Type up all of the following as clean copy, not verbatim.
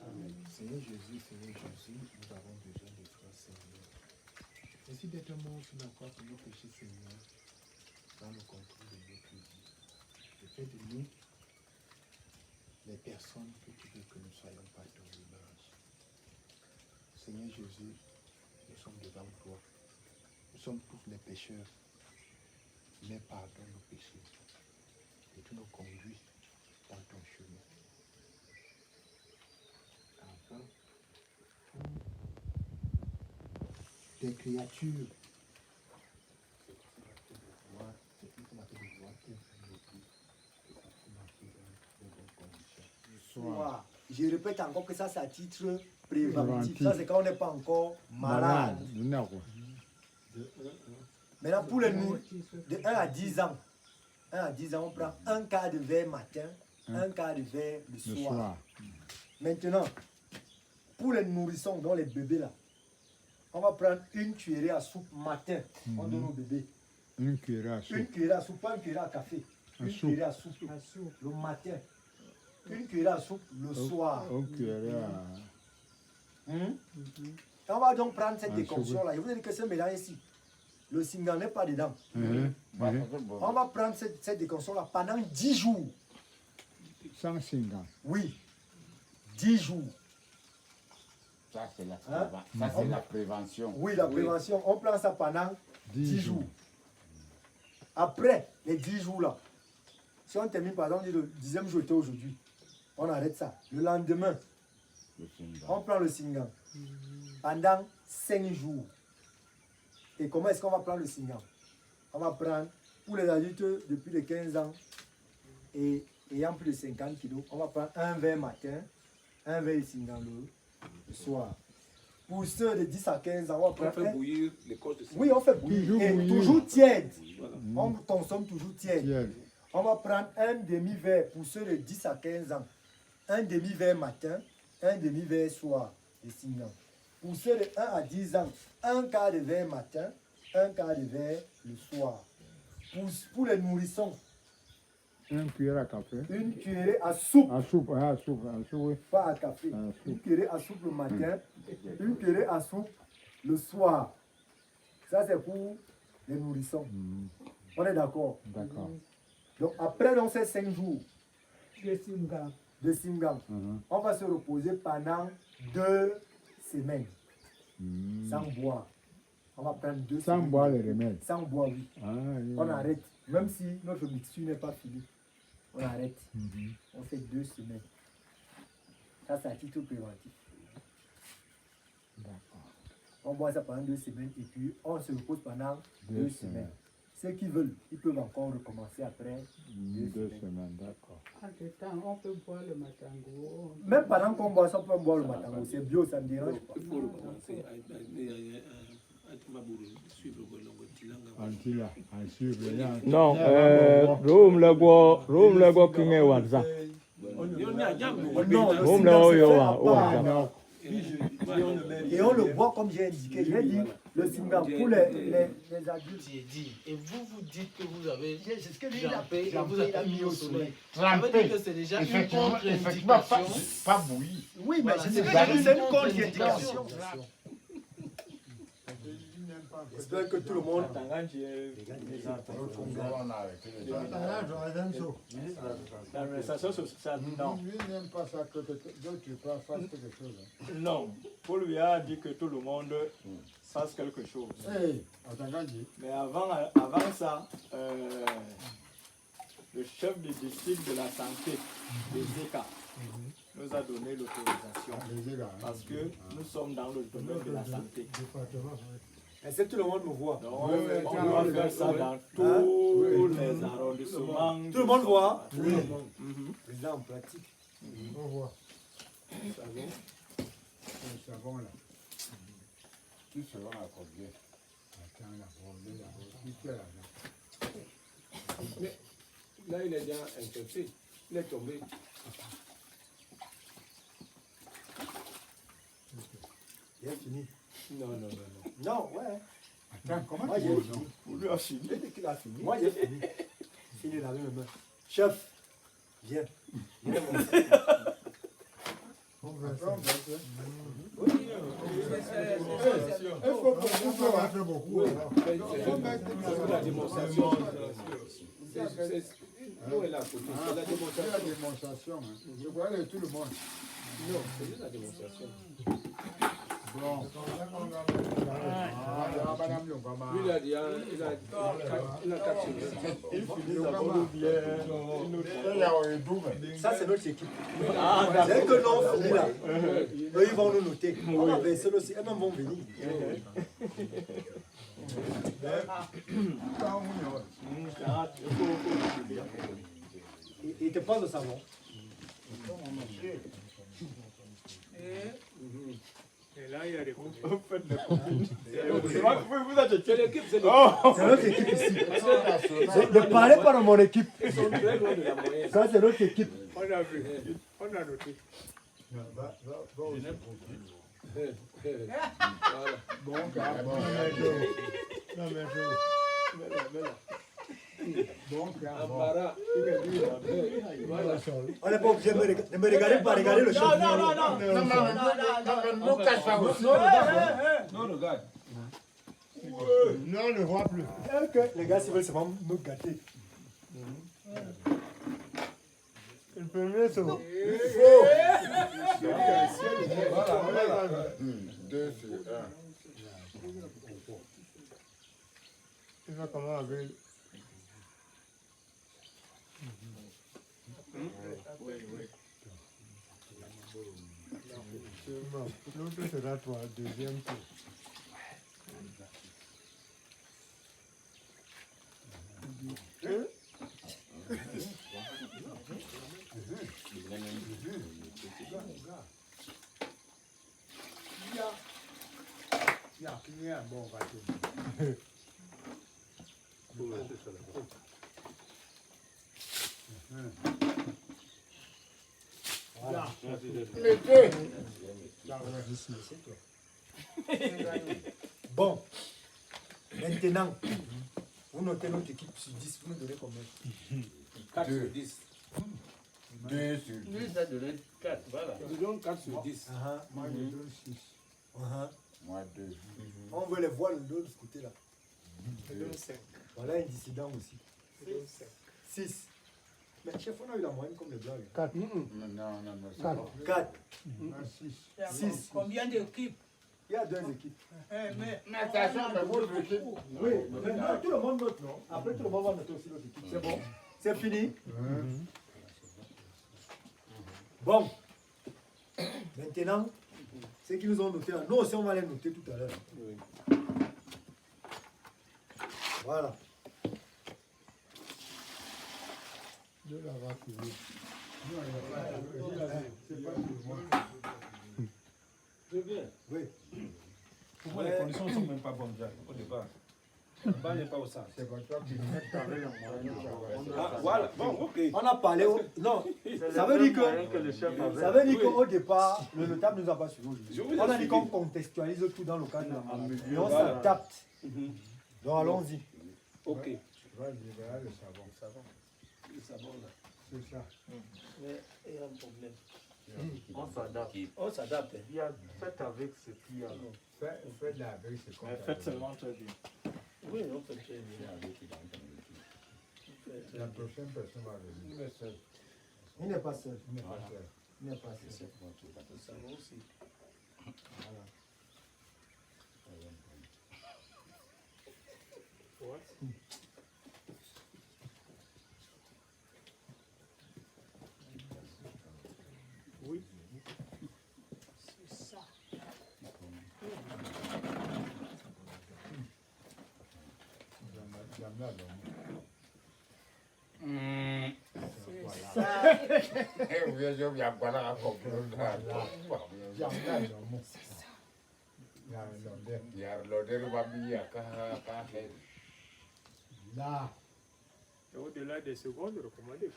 Amen. Seigneur Jésus, nous avons besoin de toi, Seigneur. Merci d'être mort sur la croix pour nos péchés, Seigneur, dans le contrôle de notre vie. Et fais de nous les personnes que tu veux que nous soyons par ton image. Seigneur Jésus, nous sommes devant toi. Nous sommes tous les pécheurs, mais pardonne nos péchés et tu nous conduis dans ton chemin. Enfin, des créatures, je répète encore que ça, c'est à titre préventif. Ça, c'est quand on n'est pas encore malade. Maintenant, pour les nourrir, de 1 à 10 ans, 1 à 10 ans, on prend un quart de verre matin, un quart de verre le soir. Maintenant, pour les nourrissons, dont les bébés là, on va prendre une cuillerée à soupe matin. On donne aux bébés. Une cuillerée à soupe. Une cuillerée à soupe, pas une cuillerée à café. Une cuillerée à soupe. Le matin. Une cuillerée à soupe le soir. Une cuillerée à... On va donc prendre cette déconction là. Je vous ai dit que ce mélange ici, le singan n'est pas dedans. On va prendre cette déconction là pendant 10 jours. Sans singan. Oui. 10 jours. Ça, c'est la prévention. Oui, la prévention. On prend ça pendant 10 jours. Après les 10 jours là, si on termine par exemple, le 10e jour était aujourd'hui, on arrête ça. Le lendemain, on prend le singan pendant 5 jours. Et comment est-ce qu'on va prendre le singan? On va prendre, pour les adultes depuis les 15 ans et ayant plus de 50 kilos, on va prendre un verre matin, un verre de singan le soir. Pour ceux de 10 à 15 ans, on va prendre. On fait bouillir les corps de singan. Oui, on fait bouillir. Et toujours tiède. Voilà. On consomme toujours tiède. On va prendre un demi-verre pour ceux de 10 à 15 ans. Un demi-verre matin, un demi-verre soir de singan. Pour ceux de 1 à 10 ans, un quart de verre matin, un quart de verre le soir. Pour les nourrissons, une cuillère à café. une cuillerée à soupe. À soupe, oui. Pas à café. Une cuillerée à soupe le matin, une cuillerée à soupe le soir. Ça, c'est pour les nourrissons. On est d'accord? D'accord. Donc, après donc, ces 5 jours de singan, on va se reposer pendant 2 semaines. Sans boire. On va prendre 2 semaines. Sans boire les remèdes. Sans boire, oui. On arrête. Même si notre mixture n'est pas finie, on arrête. On fait 2 semaines. Ça, c'est à titre préventif. D'accord. On boit ça pendant 2 semaines et puis on se repose pendant 2 semaines. Ceux qui veulent, ils peuvent encore recommencer après 2 semaines. D'accord. On peut boire le matango. Même pendant qu'on boit ça, on peut boire le matango. C'est bio, ça ne me dérange pas. Il faut recommencer Non, room lego kinge wanza. Room lego yo wanza. Et on le boit comme j'ai indiqué. J'ai dit le singan pour les adultes. J'ai dit. Et vous dites que vous avez C'est ce que lui jampé et vous il a avez mis au soleil. Trempé. Ça veut dire que c'est déjà une Effectivement, contre-indication. pas bouilli. Oui, mais Voilà, c'est ce c'est que déjà j'ai dit, une c'est une contre-indication. contre-indication. J'espère que tout le monde. L'administration sociale, non. Lui n'aime pas ça que d'autres fassent quelque chose. Non. Paul lui a dit que tout le monde fasse quelque chose. Mais avant ça, le chef du district de la santé, des ECA, nous a donné l'autorisation. Parce que nous sommes dans le domaine de la santé. Est-ce que tout le monde me voit? Donc, on doit faire ça dans tous les arrondissements. Tout le monde voit? Oui. Président en pratique. On voit. Le savon là. Tout sera accordé. Attends là, Mais là, il est déjà infecté. Il est tombé. Il est fini. Non. Non, ouais. Attends, comment Moi, tu j'ai dis fini. Vous lui avez fini. Il dit qu'il a fini. Moi, j'ai fini. Il est lavé mes mains. Chef, viens. Viens, mon frère. Après, on baisse. Oui, Il faut faire beaucoup. Alors. c'est la démonstration. Nous, elle a côté. C'est la C'est la démonstration. démonstration. Hein. Je vois avec tout le monde. Non, c'est juste la démonstration. Bon. Lui, il a dit, il a 4 semaines. Il finit d'abord bien. Ça, c'est notre équipe. Ah, Dès d'accord. que l'on finit là, eux, ils vont nous noter. On va verser aussi. Eux-mêmes vont venir. Ah, il faut bien. Il te passe le savon. Et là, il y a des Vous faites des copines. Vous êtes C'est l'équipe, c'est l'équipe. C'est notre équipe ici. Ne parlez pas de mon équipe. Ils sont très loin de la moyenne. Ça, c'est notre équipe. On a vu. On a noté. Voilà. Bon, car. Non, mais Bon, car. Ambara. Voilà. on n'est pas obligé de me regarder, pas regarder le chef. Non, cache pas aussi. Non, regarde. Non, on ne voit plus. Les gars, s'ils veulent seulement me gâter. Le premier, c'est bon. Voilà. 2 sur 1. Il va comment avec. L'autre sera toi, deuxième tour. Bon, va Bon, maintenant, vous notez notre équipe sur 10, vous nous donnez combien? 4 sur 10. 2 sur 10. Lui, ça donne 4, voilà. Nous donnons 4 sur 10. Moi, je donne 6. Moi 2. On veut les voir de l'autre côté là. Je donne 5. Voilà un dissident aussi. Je donne 5. 6. Mais chef, on a eu la moyenne comme les blagues. 4. Non, c'est pas. 4. 6. 6. Combien d'équipes? Il y a 2 équipes. Mais attention, mais votre équipe. Oui, maintenant tout le monde note, non? Après tout le monde va noter aussi l'autre équipe. C'est bon? C'est fini? Bon. Maintenant, ceux qui nous ont noté, nous aussi on va les noter tout à l'heure. Oui. Voilà. De la vache. C'est pas tout le monde. Très bien. Oui. Pour moi, les conditions ne sont même pas bonnes déjà, au départ. Le bas n'est pas au centre. C'est pas toi qui mets carré en moyenne. Ah, voilà, bon, ok. On a parlé. Non, ça veut dire qu'au départ, le notable ne nous a pas suivi aujourd'hui. On a dit qu'on contextualise tout dans le cadre de la mesure. Et on s'adapte. Donc allons-y. Ok. Tu vas libérer le savon. Le savon là. C'est ça. Mais il y a un problème. On s'adapte. On s'adapte. Il y a fait avec ce qu'il y a. Fais de la veille, c'est comme Mais ça. faites seulement très bien. Oui, on fait très bien. La prochaine personne va venir. Il est seul. Il n'est pas seul. Il n'est pas seul. Il n'est pas seul. Le savon aussi. J'aime là, donc. Eh, vous avez bien voilà à comprendre. J'aime là, donc. Il y a un londin. Il y a l'odeur babille à café. Là. Et au-delà des secondes, recommandé.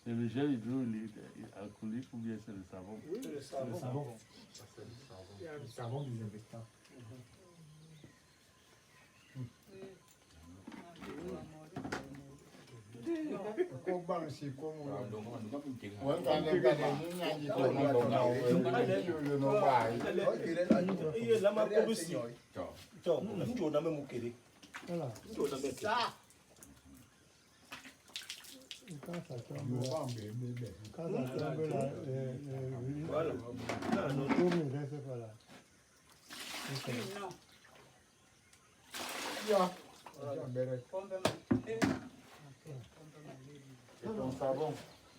C'est le gel hydroalcoolique ou bien c'est le savon? Oui, le Le savon. savon. Il y a un Le savon du investant. Iye lama kobusi. To, ndio na memukere. Voilà. Ndio na meke. Quand ça tombe là, Voilà. le tour ne reste pas là. Et ton savon.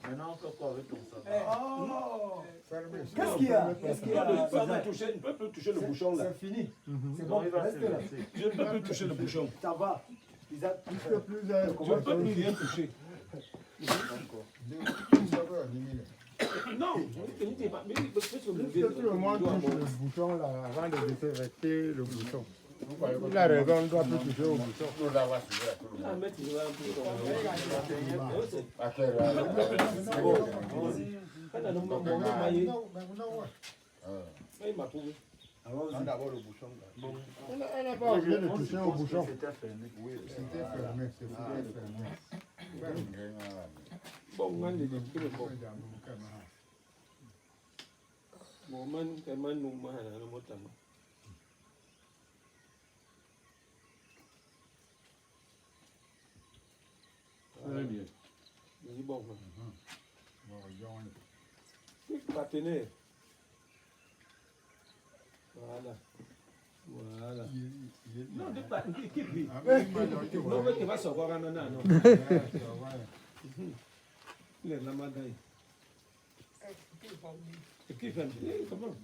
Maintenant, on fait quoi avec ton savon? Qu'est-ce qu'il y a? Qu'est-ce qu'il y a? Je ne peux plus toucher le bouchon là. C'est fini. C'est Non, bon, il va se reste là. lasser. Je ne peux plus toucher le bouchon. Ça va. Ils a plus que plus Je ne peux plus rien toucher. Non, Est-ce que tout le monde touche le bouton là avant de désinfecter le bouton? Il a raison, on ne doit plus toucher au bouton. Allons-y. D'abord le bouchon. Elle n'a pas oublié de toucher au bouchon. C'était fermé. Oui, c'était fermé. C'était fermé. bon, man, il est plus bon. Bon, man, c'est man, nous, man, le mot là. Très bien. Il bon. Partenaire. Voilà. Voilà. Non, de pas, qui vit. Non, mais tu vas savoir, non, non. Il est la madaille. Et qui fait? Comment?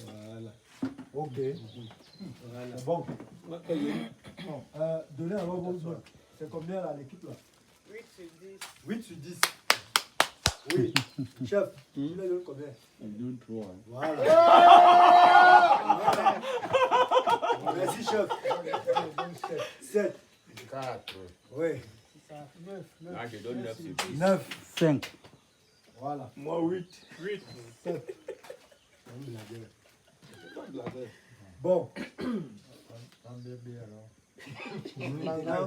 Voilà. Ok. Voilà. C'est bon. Voilà. Bon, donnez alors vos notes. C'est combien là l'équipe là? 8 sur 10. Oui. Chef, tu les donnes combien? Il donne 3. Voilà. Merci chef. 7. 4. Oui. Là, je donne 9 sur 10. 9. 5. Voilà. Moi, 8. 8. Bon. Maintenant,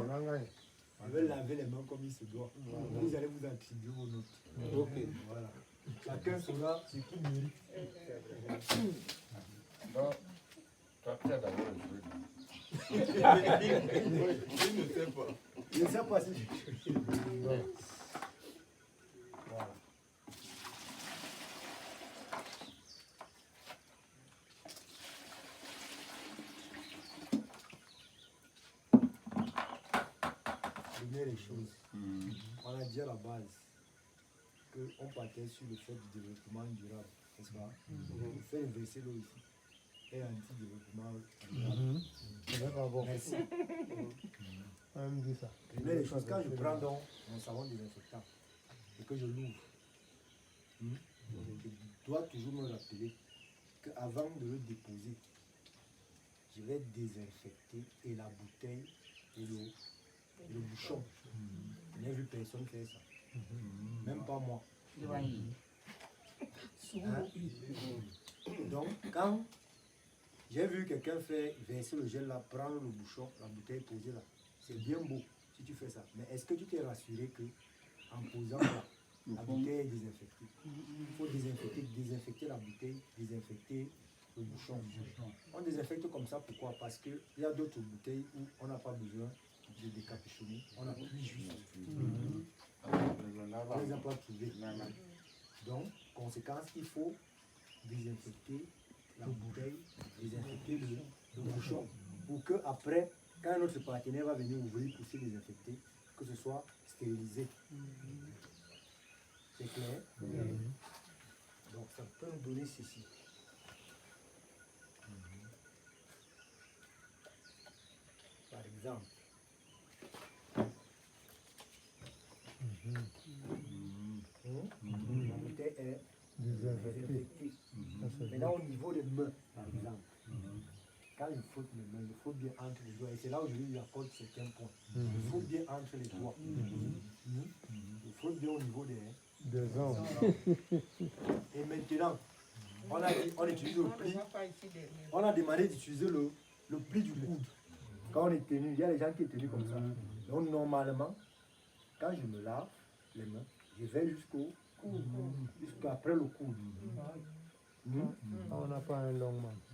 Je vais laver les mains comme il se doit. Vous allez vous attribuer vos notes. Ok. Voilà. Chacun saura ce qu'il mérite. Non, toi, tu as d'abord le jeu. Je ne sais pas si je... Voilà. Bien les choses. On a dit à la base qu'on partait sur le fait du développement durable, n'est-ce pas? On fait inverser l'eau ici. Et anti-développement durable. c'est pas bon. Merci. On me dit ça. Bien les choses, quand je prends donc mon savon désinfectant et que je l'ouvre, je dois toujours me rappeler qu'avant de le déposer, je vais désinfecter et la bouteille et le bouchon. Je n'ai vu personne faire ça. Même pas moi. Hein? Donc, quand j'ai vu quelqu'un faire verser le gel là, prendre le bouchon, la bouteille posée là, c'est bien beau si tu fais ça. Mais est-ce que tu t'es rassuré que en posant là, la bouteille est désinfectée? Il faut désinfecter la bouteille, désinfecter le bouchon. On désinfecte comme ça, pourquoi? Parce qu'il y a d'autres bouteilles où on n'a pas besoin de décapuchonner, on appuie juste. On les a pas trouvés. Donc, conséquence, il faut désinfecter la bouteille, désinfecter le bouchon, pour que après, quand notre partenaire va venir ouvrir pour se désinfecter, que ce soit stérilisé. C'est clair? Donc, ça peut nous donner ceci. Par exemple, la bouteille est Désinfecté. désinfectée. Maintenant, au niveau des mains, par exemple, quand il frotte les mains, il frotte bien entre les doigts. Et c'est là où je lui accorde certains points. Il frotte bien entre les doigts. Il frotte bien au niveau des ongles. Et maintenant, on utilise le pli. On a demandé d'utiliser le pli du coude. Quand on est tenu, il y a des gens qui sont tenus comme ça. Donc normalement, quand je me lave les mains, je vais jusqu'après le coude. On n'a pas un long manche.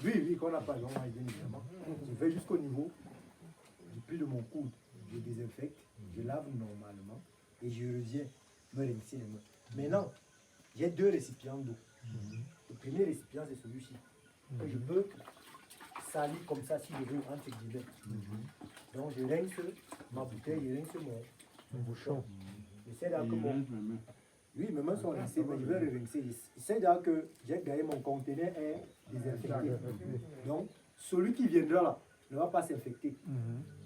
Oui, quand on n'a pas un long manche, bien évidemment. Je vais jusqu'au niveau du pli de mon coude. Je désinfecte, je lave normalement et je reviens me rincer les mains. Maintenant, j'ai 2 récipients d'eau. Le premier récipient, c'est celui-ci. Que je peux salir comme ça si je veux, entre guillemets. Donc je rince ma bouteille, je rince mon bouchon. J'essaie d'avoir que mon... Oui, mes mains sont rincées, mais je vais le rincer. J'essaie d'avoir que j'ai gagné mon conteneur est désinfecté. Donc, celui qui viendra là ne va pas s'infecter.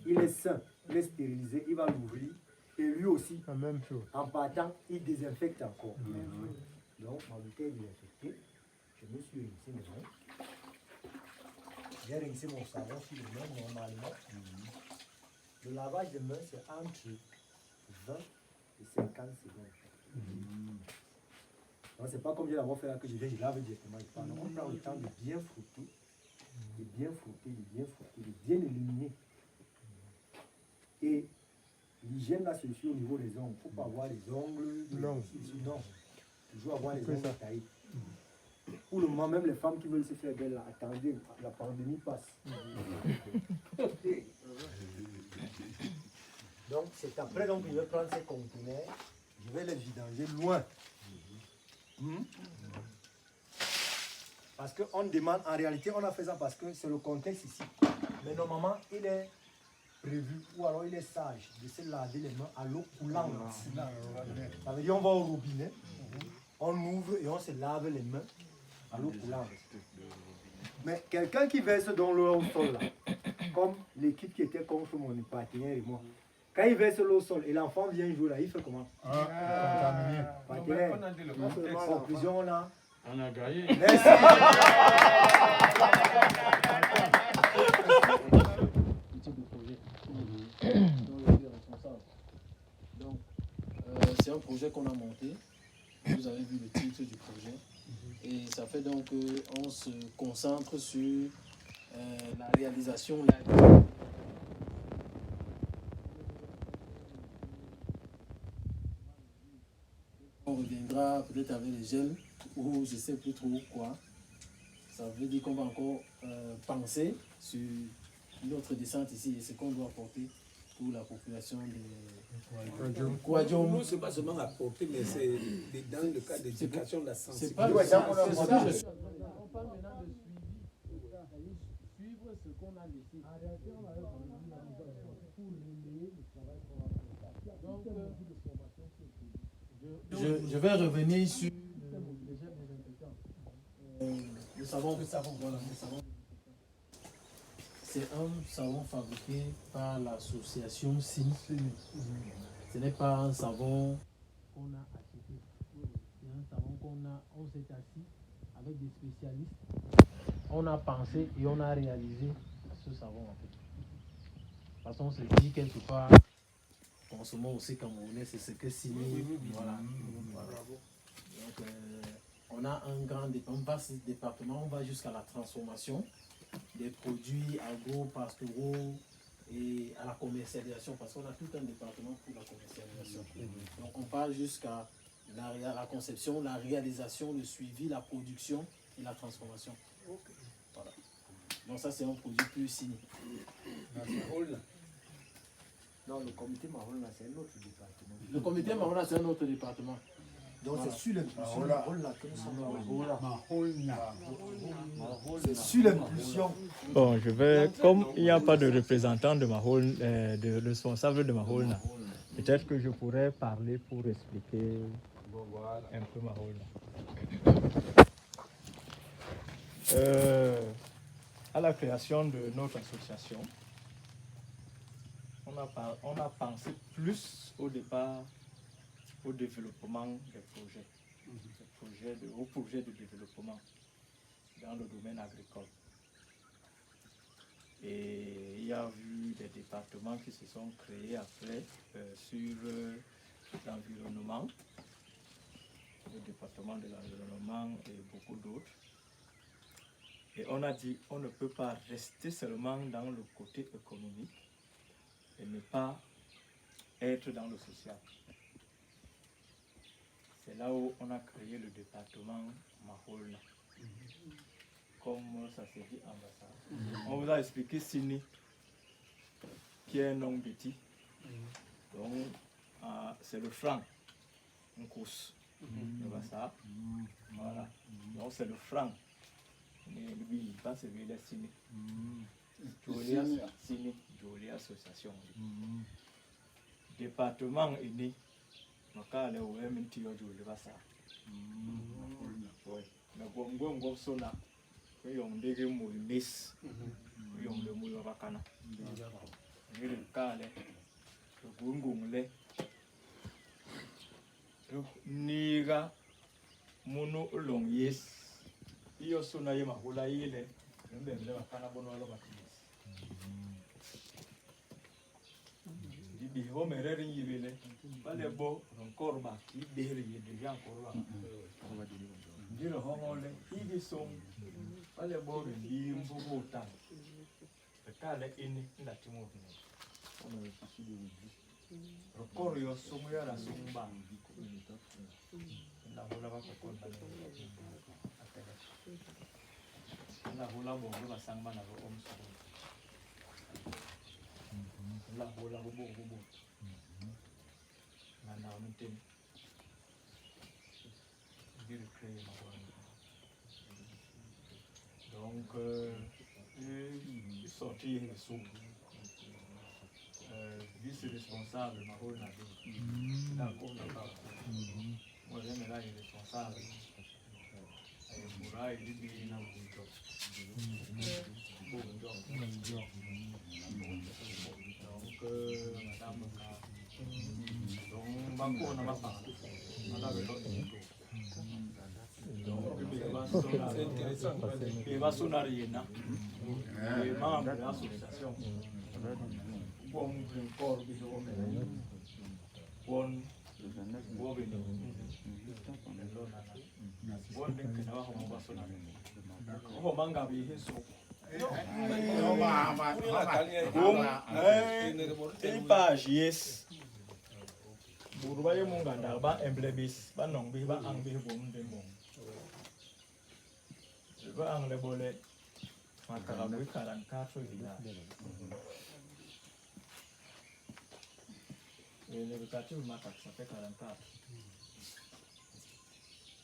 Il est sain, il est stérilisé, il va l'ouvrir. Et lui aussi, la même chose. En partant, il désinfecte encore. Donc, ma bouteille est désinfectée. Je me suis rincé mes mains. J'ai rincé mon savon sur les mains normalement. Le lavage de mains, c'est entre 20 et 50 secondes. Donc, c'est pas comme je l'avais fait là que je lave directement. On prend le temps de bien frotter, de bien frotter, de bien frotter, de bien éliminer. Et l'hygiène là, c'est aussi au niveau des ongles. Il ne faut pas avoir les ongles longs. Non, toujours avoir les ongles taillés. Pour le moment, même les femmes qui veulent se faire belles, là, attendez, la pandémie passe. Donc, c'est après donc, je vais prendre ces conteneurs, je vais les vidanger loin. Parce qu'on demande, en réalité, on a fait ça parce que c'est le contexte ici. Mais normalement, il est prévu, ou alors il est sage de se laver les mains à l'eau coulante. Ça veut dire on va au robinet, on ouvre et on se lave les mains à l'eau coulante. Mais quelqu'un qui verse dans l'eau au sol, là, comme l'équipe qui était contre mon partenaire et moi, quand il verse l'eau au sol et l'enfant vient jouer là, il fait comment? Partenaire, conclusion, on a gagné. Merci. Donc, c'est un projet qu'on a monté. Vous avez vu le titre du projet. Et ça fait donc qu'on se concentre sur la réalisation. On reviendra peut-être avec les gels ou je ne sais plus trop quoi. Ça veut dire qu'on va encore penser sur notre descente ici et ce qu'on doit apporter pour la population de Kouadjom. Nous, ce n'est pas seulement apporter, mais c'est dans le cadre d'éducation de la sensibilité. On parle maintenant de suivre ce qu'on a laissé. En réalité, on avait pour relayer le travail qu'on a fait. Donc, je vais revenir sur le savon. Voilà, le savon. C'est un savon fabriqué par l'association SIM. Ce n'est pas un savon qu'on a acheté. C'est un savon on s'est assis avec des spécialistes. On a pensé et on a réalisé ce savon en fait. Parce qu'on se dit quelque part, consommons aussi camerounais, c'est ce que SIM. Voilà. Donc, on a un vaste département, on va jusqu'à la transformation des produits agro-pastoraux et à la commercialisation, parce qu'on a tout un département pour la commercialisation. Donc on parle jusqu'à la conception, la réalisation, le suivi, la production et la transformation. Voilà. Donc ça c'est un produit plus signé. Non, le comité marron là, c'est un autre département. Le comité marron là, c'est un autre département. Donc voilà. C'est sur l'impulsion marron là que nous sommes. C'est sur l'impulsion. Bon, je vais, comme il n'y a pas de représentant de Mahol, de responsable de Mahol, peut-être que je pourrais parler pour expliquer un peu Mahol. À la création de notre association, on a pensé plus au départ au développement des projets, au projet de développement dans le domaine agricole. Et il y a eu des départements qui se sont créés après sur l'environnement, le département de l'environnement et beaucoup d'autres. Et on a dit on ne peut pas rester seulement dans le côté économique et ne pas être dans le social. C'est là où on a créé le département Maholna. Comme ça se dit ambassade. On vous a expliqué Sini, qui est un nom petit. Donc, c'est le franc, un course. Ça. Voilà. Donc, c'est le franc. Mais lui, il pense que c'est Sini. Jolie Sini, Jolie Association. Département est né. Makale ou MNT ou Jolie Bassa. Oui. Mais bon, sona. Oui, on dit que moi, miss. Oui, on le mouille Bakana. Oui, le Kale. Le Gungungle. Le Niga. Mono long yes. Iyo sona yema hula ile. Mbele Bakana bono alo Batinis. Di ho mereri yibele. Bale bo encore ma qui derrière déjà encore là. Di le hongole igi som. Bale bo le limbo botan. Le kale ini la timo. On est ici de vie. Encore yo som ya la somba. La bola va ko konta. La bola bo ba sangma na ro om so. La bola bo bo. Donc, il sortit le sous. Vice-responsable, Mahol Nabi. D'accord, d'accord. Moi, j'aime là, il est responsable. Et pour là, il dit qu'il a un job. Donc, madame, donc, Banco n'a pas parlé. Madame, c'est intéressant. Il va sonner là. Les membres de l'association. Bon, corps, bon, page yes. Buruba ye munganda ba emblemis ba nongbi ba angbi bom de bom. Ba angle bole makara bu 44 village. Et le quartier où Macaque, ça fait 44.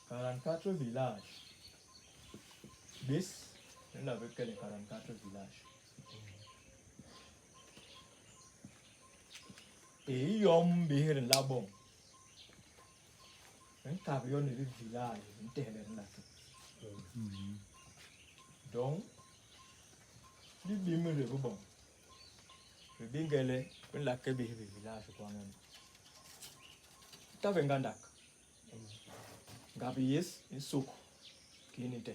44 villages. 10, il n'avait que les 44 villages. Et il y a un béhir là-bas. Un camion de village, un terrain là. Donc, il y a un béhir là-bas. Le bingele, une la kebe village quand même. T'avais un gandak. Gabies, un souk qui n'était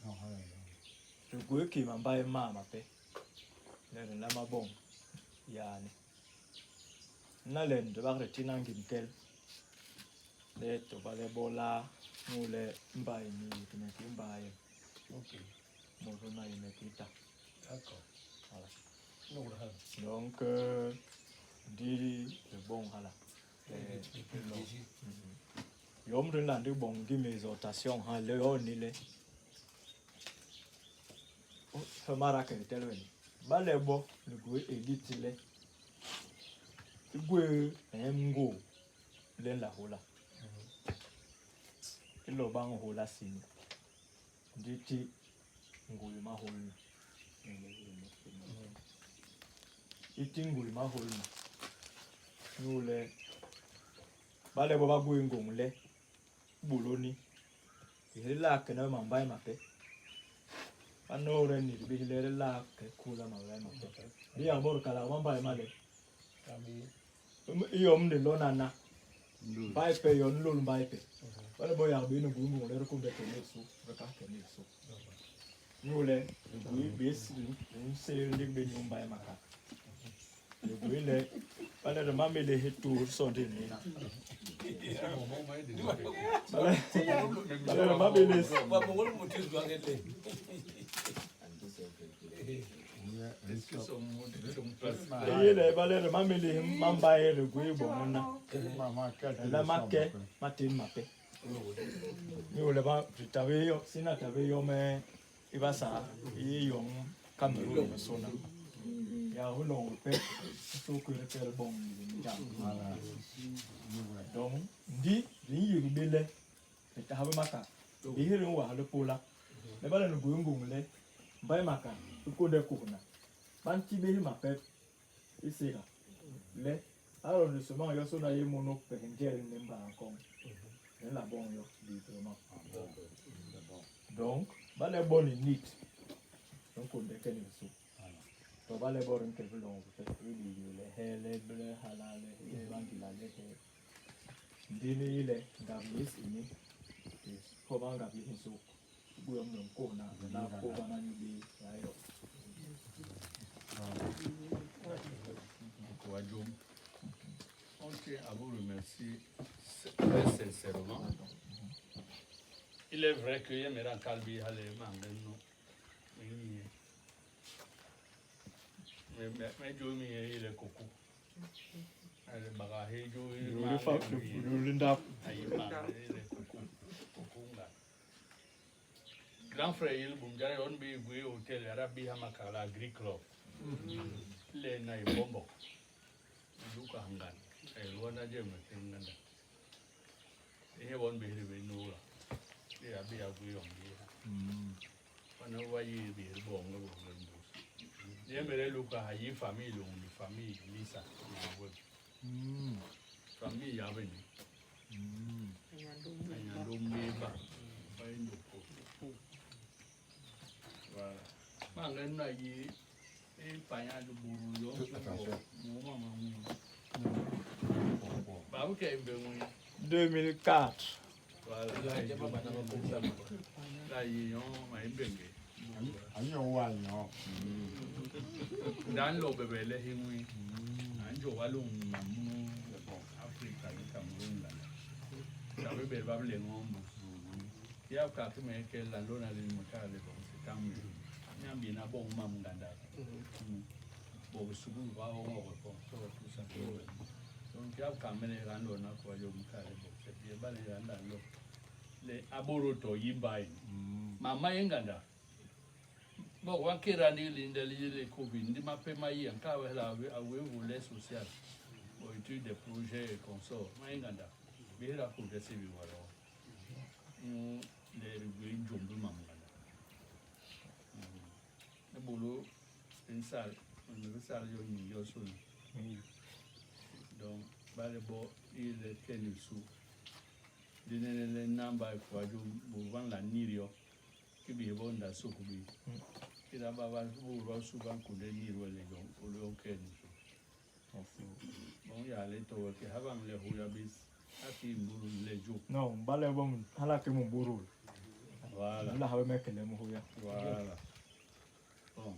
pas. Le goût qui m'a baillé ma paix. Le lama bon. Yann. Nalen de barre tinang ginkel. Les tobale bola, nous les mbaye ni, qui n'est mbaye. Ok. Mon rona y metita. D'accord. Voilà. Donc, dit le bon hala. Yom de l'année bon, dit mes exhortations, le haut ni le. Famara que tel venu. Balebo, le goût édite le. Le goût est un go, le la hola. Il le bang hola signe. Dit ngou ma hola. Itingul mahol nous les balé boba ngong le buloni il là que na mamba ma pe anore ni bi le là que kula ma ma pe bi ambor kala mamba ma le yom de lonana bai pe yon lol bai pe balé boya bi no ngong le ko de ke so ka ke ni so Nous, les c'est le bénin by Maka. Le brûlé, pas le mamé les tours sont des nina. Le mamé les. Et les balais de mamé les mambaye le gouy bon. La maquette, matin mappé. Nous, le bas, tu avais, sinon tu avais mais il va ça, il y a un Cameroun, son nom. Il y a un long peu, il faut que le père bon. Donc, dit, il y a une belle, et tu as un maca. Il y a un le pola. Les balles ne boum les, by maca, le coup de courna. Banti ma pep, et c'est là. Les, alors, le second, il y a son aïe mono, per un gel, même pas encore. La bonne, librement. Donc, les bonnes neat. Donc, on décale le donc, les bonnes quelque long, les hairs, les bleus, les ventilateurs, les gaviers, et comment gavier une soupe. Vous avez un corps, on a un corps, on a une idée. On tient à vous remercier très sincèrement. Il est vrai que je me rends calbi à l'élément. Mais je me il est coco. Le bagage, grand frère, il boumjare on be gwe hotel Arabi Hamakala Agri Club. Le na ibombo. Luka hangan. Luana je mtenganda. Ihe won be hiri nura. Le abi agwe on bi. Wana wayi bi bongo bongo. Ye mere luka hayi famille on di famille Lisa na web. Famille ya beni. Anya do meba. Bayi ndoko. Voilà. Mangan na yi e panya do buru yo. Mo mama mo. Ba ke mbe mo 2004. Voilà. La yi yo ma mbenge. Anyo wa yo. Dan lo bebe le hinwi. Anjo walo mamu Africa ni Cameroon la. Ça veut dire bable ngombo. Ya ka tume ke la lona le makale ko tamu. Nyambi na bon mamu nganda. Bo sugu ba o ko so tout ça. Donc ya ka mene rando na ko yo makale bo. C'est bien ba le randa lo. Le aboroto yibai. Mama nganda. Bon, on qui rani le Covid, ndi ma pe mai anka la volet social. Pour étude des projets et consorts. Ma nganda. Bi la ko de se bi wala. Les jombe mamanganda. Le boulot une salle yo ni yo so. Donc ba le bo il est tenu sous. Dine le namba ko aju bo van la nirio. Ki bi bonda so ko bi. Kila baba bo souvent ko de niro le don ko le ken. Bon ya le to ke haban le huya bis. Ati mburu le jo. Non, balé bon, hala ke mon bourou. Voilà. La habe me kele mo hoya. Voilà. Bon.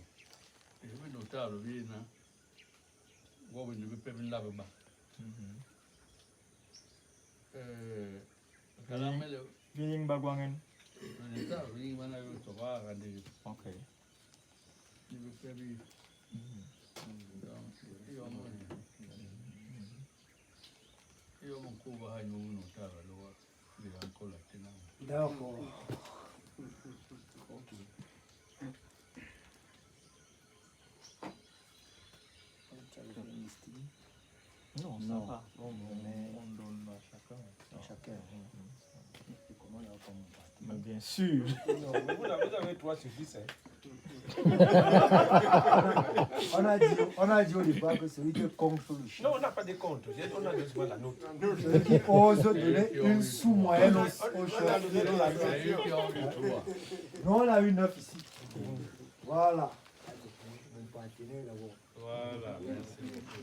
Et je vais noter le bien là. Wo ne peut pas me laver ba. Caramel. Bien bagwangen. On est là, oui, on a eu to va regarder. OK. Ne peut pas bien. Io mon cuba ha no notare lo di ancora tena. D'accord. Non, ça va. On donne à chacun. Chacun. Comment il y a comme Mais bien sûr. Non, mais vous avez 3 sur 10. On a dit au départ que celui qui compte sur le chien. Non, on n'a pas de compte. On a besoin de la note. Celui qui ose donner une sous-moyenne au chien. Nous, on a eu 9 ici. Voilà. Voilà, merci beaucoup.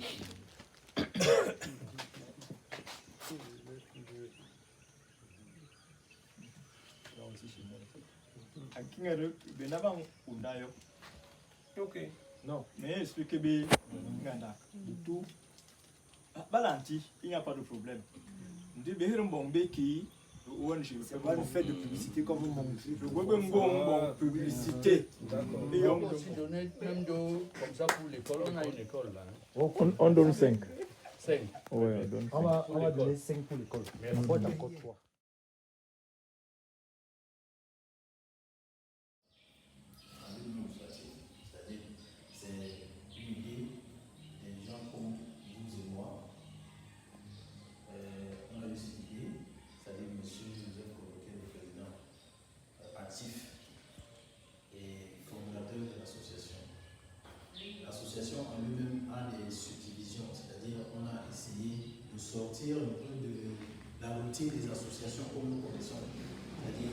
ici chez nous. Akingero benaba undayo. Ok. Non, mais expliquez bien, Ganda, de tout. Balanti, il n'y a pas de problème. On dit bien un bon qui c'est pas le fait de publicité comme vous m'avez dit. Le bon publicité. Et on peut aussi donner même d'eau comme ça pour l'école. On a une école là. On donne 5. 5. Ouais, on donne 5. On va donner 5 pour l'école. Mais on va encore 3. L'association en lui-même a des subdivisions, c'est-à-dire on a essayé de sortir un peu de la routine des associations comme nous connaissons. C'est-à-dire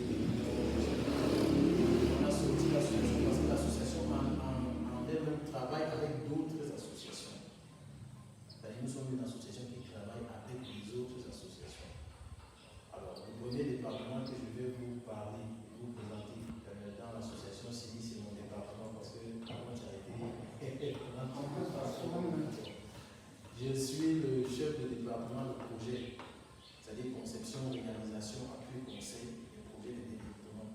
on a sorti l'association parce que l'association en elle-même travaille avec d'autres associations. C'est-à-dire nous sommes une association qui travaille avec les autres associations. Alors le premier département que je vais vous parler, vous présenter dans l'association civile, c'est mon département parce que je suis le chef de département de projet, c'est-à-dire conception, organisation, appui, conseil et projet de développement.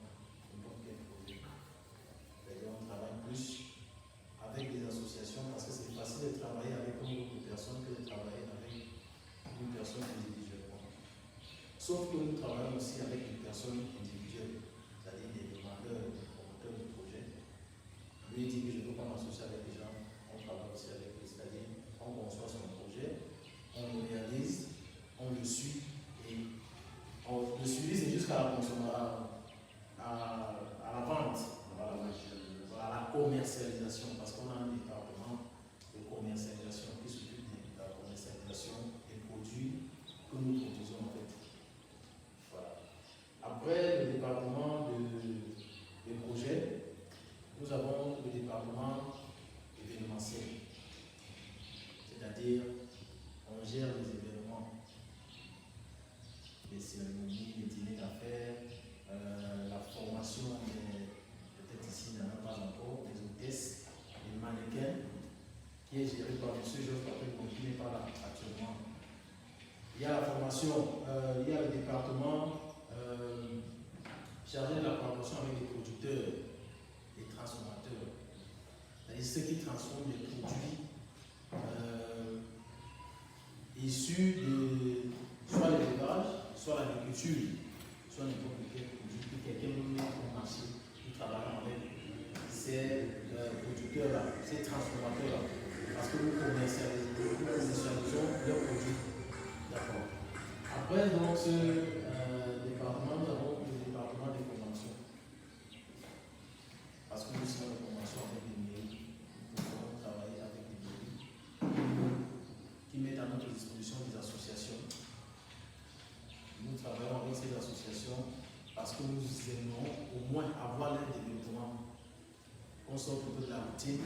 C'est-à-dire on travaille plus avec des associations parce que c'est facile de travailler avec un groupe de personnes que de travailler avec une personne individuellement. Sauf que nous travaillons aussi avec des personnes individuelles, c'est-à-dire des demandeurs, des promoteurs de projets. Lui dit que je ne peux pas m'associer avec les gens, on travaille aussi avec eux, c'est-à-dire on conçoit son projet, on le réalise, on le suit et le suivi c'est jusqu'à la consommation, à la vente, à la commercialisation, parce qu'on a un département de commercialisation qui s'occupe de la commercialisation des produits que nous produisons en fait. Voilà. Après le département des projets, nous avons le département événementiel, c'est-à-dire on gère les événements, les cérémonies, les dîners d'affaires, la formation, peut-être ici il n'y en a pas encore, les hôtesses, les mannequins, qui est géré par M. Georges Patrick, qui n'est pas là actuellement. Il y a la formation, il y a le département chargé de la promotion avec les producteurs, les transformateurs, c'est-à-dire ceux qui transforment les produits issus de soit l'élevage, soit l'agriculture, soit n'importe quel produit que quelqu'un met au marché, qui travaille avec ces producteurs-là, ces transformateurs-là, parce que nous commercialisons leurs produits. D'accord. Après, donc, ce département, nous avons le département des conventions. Parce que nous sommes en convention avec les mairies, nous pouvons travailler avec les mairies qui mettent à notre disposition des associations. Nous travaillons avec ces associations parce que nous aimons au moins avoir leur développement. On sort un peu de la routine,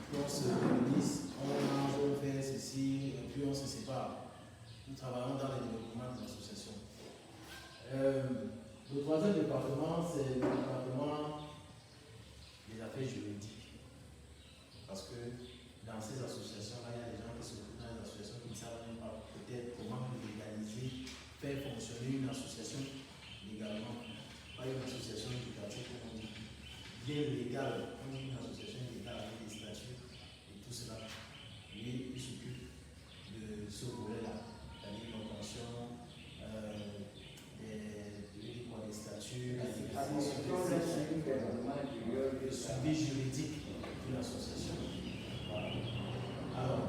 puis on se réunisse, on mange, on fait ceci, et puis on se sépare. Nous travaillons dans le développement des associations. Le troisième département, c'est le département des affaires juridiques. Parce que dans ces associations-là, il y a des gens qui se trouvent dans les associations qui ne savent même pas peut-être comment légaliser, faire fonctionner une association légalement. Pas une association éducative, comme on dit, bien légale, comme une association légale avec des statuts et tout cela. Lui, il s'occupe de ce volet-là, c'est-à-dire l'obtention des statuts, le suivi juridique d'une association. Voilà. Alors,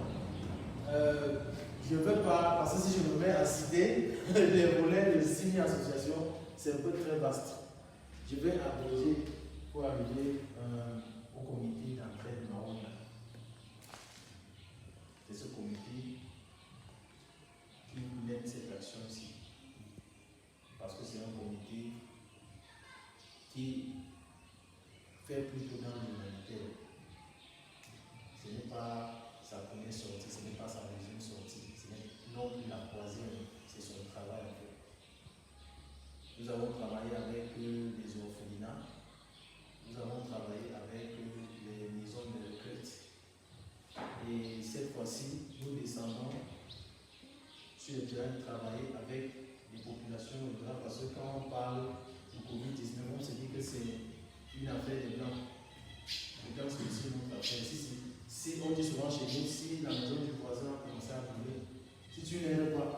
je ne veux pas, parce que si je me mets à citer les volets de 6 000 associations, c'est un peu très vaste. Je vais abréger pour arriver au comité d'entrée de Maroc. C'est ce comité qui mène cette action-ci. Parce que c'est un comité qui fait plutôt dans l'humanitaire. Ce n'est pas sa première sortie, ce n'est pas sa deuxième sortie, ce n'est non plus la troisième, c'est son travail en fait. Nous avons travaillé avec les orphelins déjà travaillé avec les populations rurales parce que quand on parle du Covid-19, on se dit que c'est une affaire des Blancs. Les Blancs, c'est aussi notre affaire. Si on dit souvent chez nous, si la maison du voisin a commencé à brûler, si tu n'aimes pas,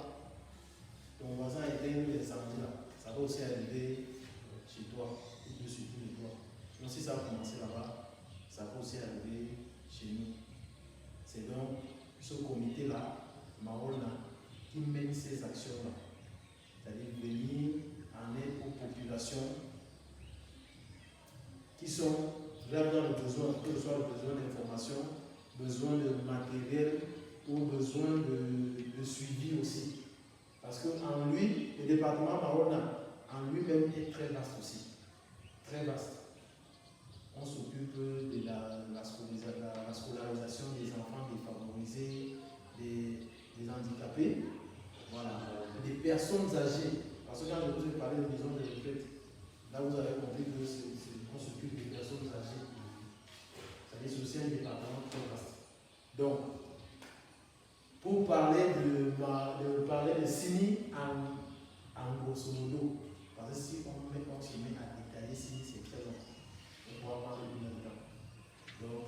ton voisin éteint les incendies là, ça va aussi arriver chez toi, et dessus tous les toits. Donc si ça a commencé là-bas, ça peut aussi arriver chez nous. C'est donc ce comité-là, Mahona, qui mène ces actions-là. C'est-à-dire venir en aide aux populations qui sont vraiment dans le besoin, que ce soit le besoin d'information, besoin de matériel ou besoin de suivi aussi. Parce qu'en lui, le département Mahona, en lui-même est très vaste aussi. Très vaste. On s'occupe de la scolarisation des enfants défavorisés, des handicapés, voilà, des personnes âgées. Parce que quand je vous ai parlé de maison de retraite, là vous avez compris qu'on s'occupe des personnes âgées. C'est aussi un département très vaste. Donc, pour parler de CIMI en grosso modo, parce que si on se met à détailler CIMI, c'est très long. On pourra parler du même temps. Donc,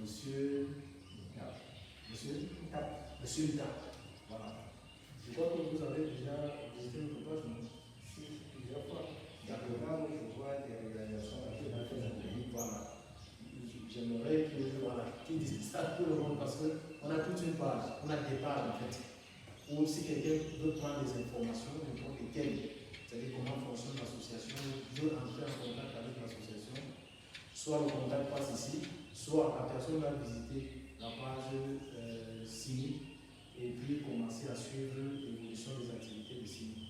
monsieur Ita, voilà. Je crois que vous avez déjà visité notre page, non? Si, plusieurs fois. D'accord. Je vois des réalisations assez intéressantes. Voilà. J'aimerais qu'ils disent ça à tout le monde parce qu'on a toute une page, on a des pages en fait. Ou si quelqu'un veut prendre des informations, n'importe lesquelles, c'est-à-dire comment fonctionne l'association, veut entrer en contact avec l'association, soit le contact passe ici, soit la personne va visiter la page CIMI et puis commencer à suivre l'évolution des activités de CIMI.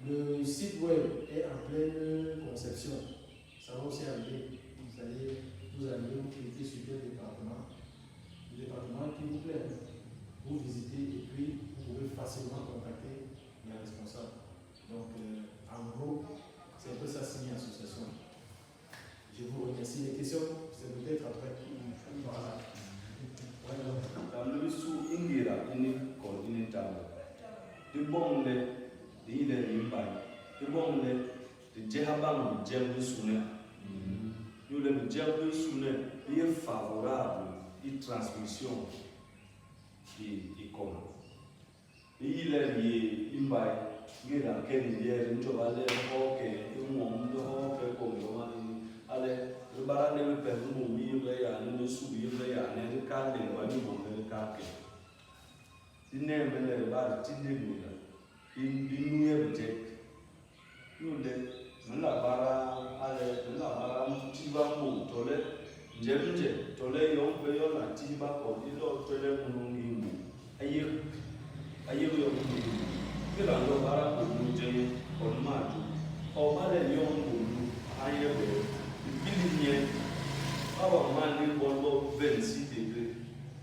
Le site web est en pleine conception, ça va aussi arriver. Vous allez vous cliquer sur le département qui vous plaît. Vous visitez et puis vous pouvez facilement contacter les responsables. Donc, en gros, c'est un peu ça, CIMI Association. Je vous remercie. Les questions, c'est peut-être après. Voilà. Dans le sous Ingira, il de bon lait, de il est rimba, de bon lait, de Jehabam, Jeb Soune. Nous le Jeb Soune, il est favorable à la transmission de l'école. Il est lié, il est là, il est un job à l'air, ok, il monde, ok, comme il allez, le baran ne peut pas nous vivre, nous subir, nous cadrer, nous cadrer. Il n'est même pas le il nous est peut-être. Nous la bara, allez, la bara, tu vas mou, tolé, j'ai, tolé, on peut y en a, tu vas pour dire, tolé, mon aïe, aïe, il a le bara pour nous, j'ai, on m'a dit, on m'a dit, on m'a aïe, il y a un man qui a 26 degrés,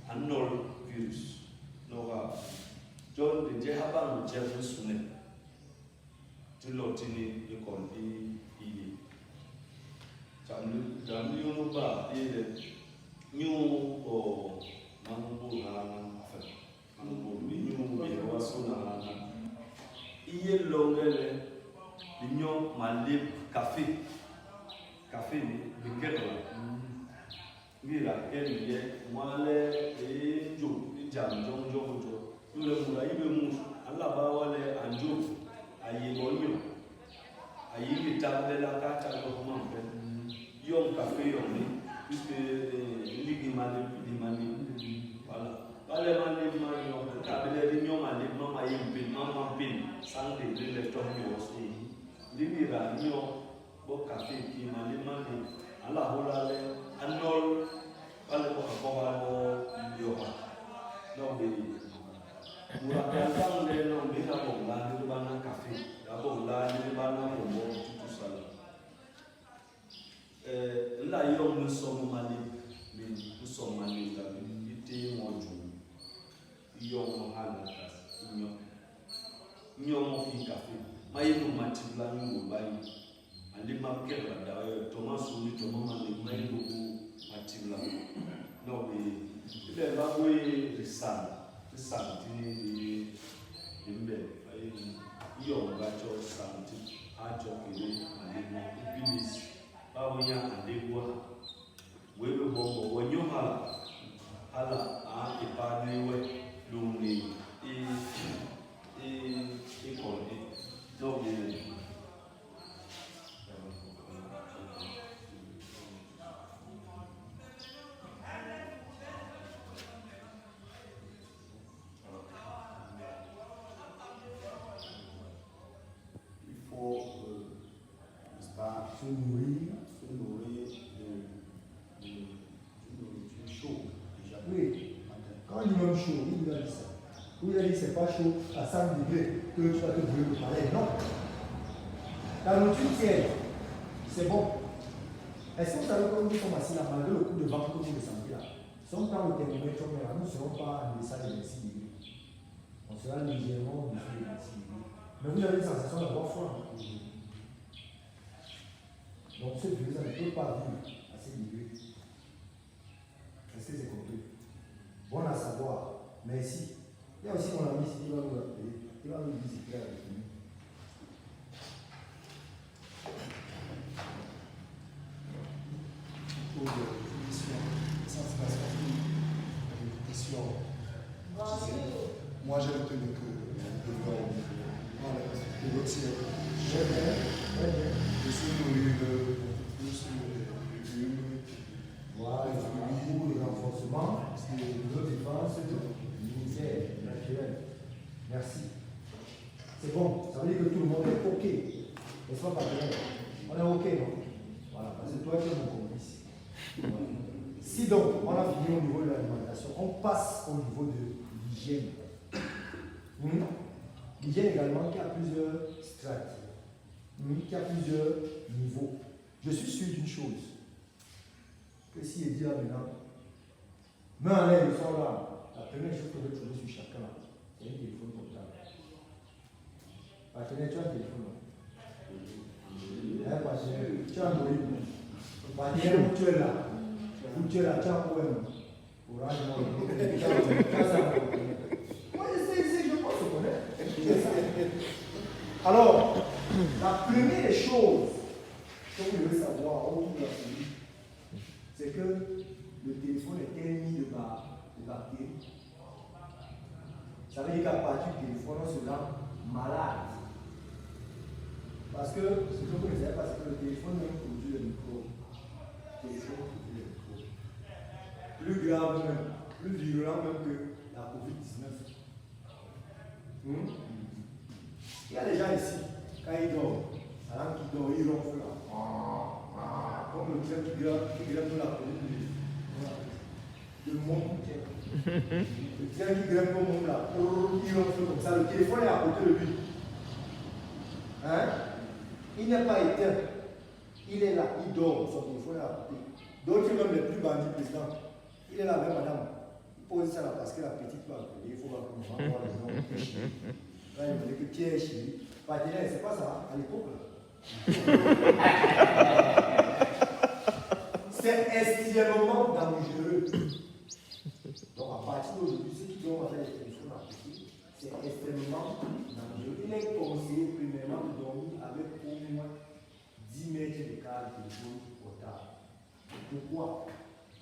un virus. John de Jehabam Jeffrey Sune. Tu l'as tenu le compte il Jamlu Yoruba et new or Mambo Hana, Mambo, New Wasuna. Il est l'onglet, l'union Malib Café, le Kéro. Oui, la Kéro, moi, les jours, les jam, nous le moulin, Allah Bawale, and Joe, Aye Bonio, Aye Table la Cata of Mountain, Young Café on me, puisque Ligimani, voilà. Parlement de Mario, the cabinet, Young and Mama Impin, Mama Pin, Sunday, the Tommy was a Libira, Nyo, Bob Café, Kimani, Allah Holale, and all, Palaco, Yoha, no baby. Murakatan le no bisa bonga ni bana kafe, da bonga ni bana bongo tutu sala. La yo mu so mali, mi so mali da mi ite moju. Yo mo hala ka, nyo mo fi kafe. Mai no matibla ni mo bai. Andi ma kera da Thomas ni to mama ni mai no matibla. No be. Ile ba we risala. santi di mbe iyo ngacho santi acho kele alimo bilis bawonya alegwa wewe bongo wonyo hala a ipaniwe lumni kone dogo se nourrir d'une nourriture chaude. Déjà. Oui, quand il dit même chaud, il a dit ça. Il a dit que ce n'est pas chaud à 5 degrés que tu vas te brûler le palais. Non. La nourriture tienne, c'est bon. Est-ce que vous savez que nous sommes assis là, malgré le coup de vent que vous descendez là, si on prend le thermomètre, nous ne serons pas en deçà de 26 degrés. On sera légèrement au dessus de 26 degrés. Mais vous avez une sensation d'avoir froid. Donc ce virus ne peut pas vivre à ces degrés. Est-ce que c'est compris? Bon à savoir. Merci. Il y a aussi mon ami ici qui va nous appeler. Il va nous visiter avec nous. Pour des questions, moi j'ai retenu que le retirer. Je suis nourri de légumes, voilà, le renforcement de l'autodéfense de l'immunitaire naturel. Merci. C'est bon, ça veut dire que tout le monde est OK. N'est-ce pas, partenaire? On est OK, non? Voilà, parce que toi, tu es mon complice. Si donc, on a fini au niveau de l'alimentation, on passe au niveau de l'hygiène. L'hygiène également qui a plusieurs strates. Qui a plusieurs niveaux. Je suis sûr d'une chose, que si il dit là maintenant, mais en l'air, ils sont là, la première chose que je vais trouver sur chacun là, c'est un téléphone portable. Partenaire, tu as un téléphone là. Partenaire, tu as un mobile. Partenaire, où tu es là, où tu es là, tu as un poème. Courage, moi, je pense se connaître. Alors, la première chose que vous devez savoir autour de la folie, c'est que le téléphone est ennemi de bactéries. Ça veut dire qu'à partir du téléphone, on se rend malade. Parce que ce que vous ne savez pas, c'est que le téléphone même produit les microbes. Le téléphone produit les microbes. Plus grave même, plus virulent même que la COVID-19. Il y a des gens ici, quand ils dorment, alors qu'ils dorment, ils ronflent là. Comme le train qui grimpe la colline de mon train. Le train qui grimpe au monde là, il ronfle comme ça. Le téléphone est à côté de lui. Hein? Il n'est pas éteint. Il est là, il dort, son téléphone est à côté. D'autres, même les plus bandits présidents, il est là avec madame. Il pose ça là parce que la petite va appeler. Il faut voir comment on va voir les noms. Là, il me dit que Pierre est chéri. Partenaire, c'est pas ça, à l'époque là. C'est extrêmement dangereux. Donc, à partir d'aujourd'hui, ceux qui doivent faire les téléphones à côté, c'est extrêmement dangereux. Il est conseillé, premièrement, de dormir avec au moins 10 mètres d'écart de téléphone portable. Pourquoi?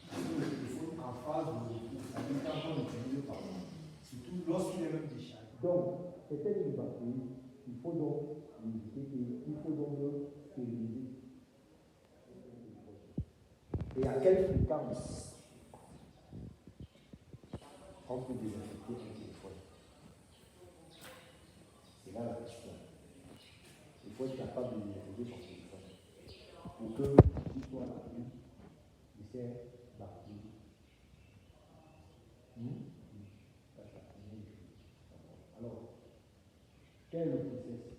Parce que le téléphone en phase de repos, ça veut dire quand on l'utilise par mois. Surtout lorsqu'il est même déchargé. Donc, c'est une bactérie. Il faut donc l'éviter, il faut donc le stériliser. Et à quelle fréquence on peut désinfecter un téléphone? C'est là la question. Il faut être capable de désinfecter son téléphone pour que il soit la vue de ces bactéries. Alors, quel est le processus?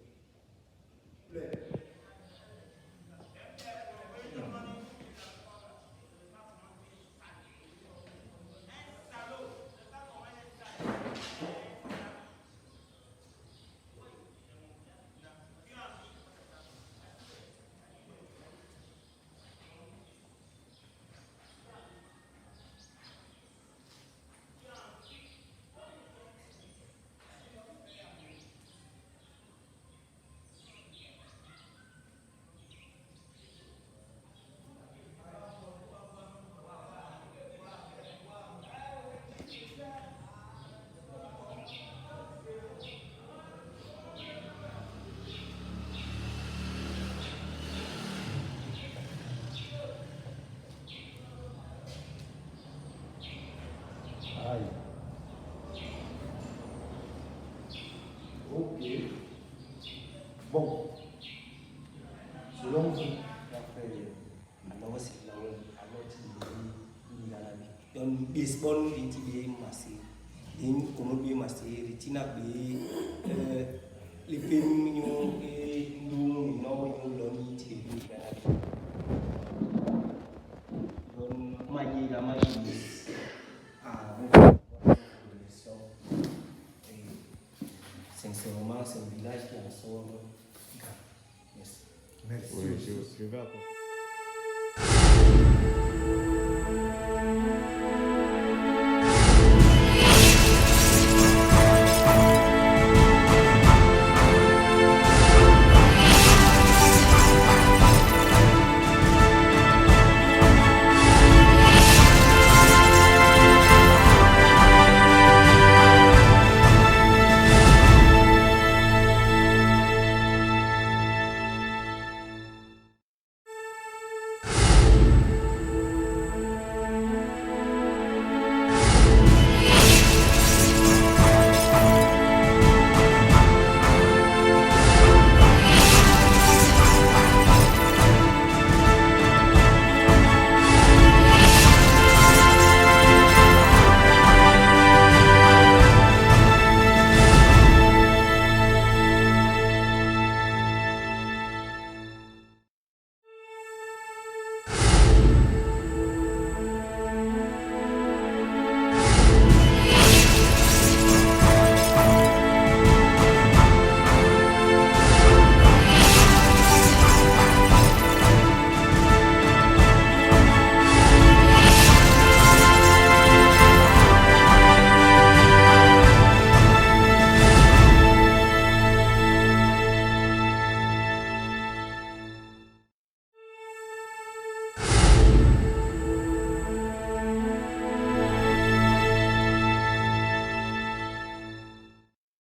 Bon, selon vous, baseball riti be masih ini kono be masih riti nak be lepem nyo ndung no yo loni ti be don maji la maji sincèrement c'est un village qui a son merci. Oui, je vais apporter.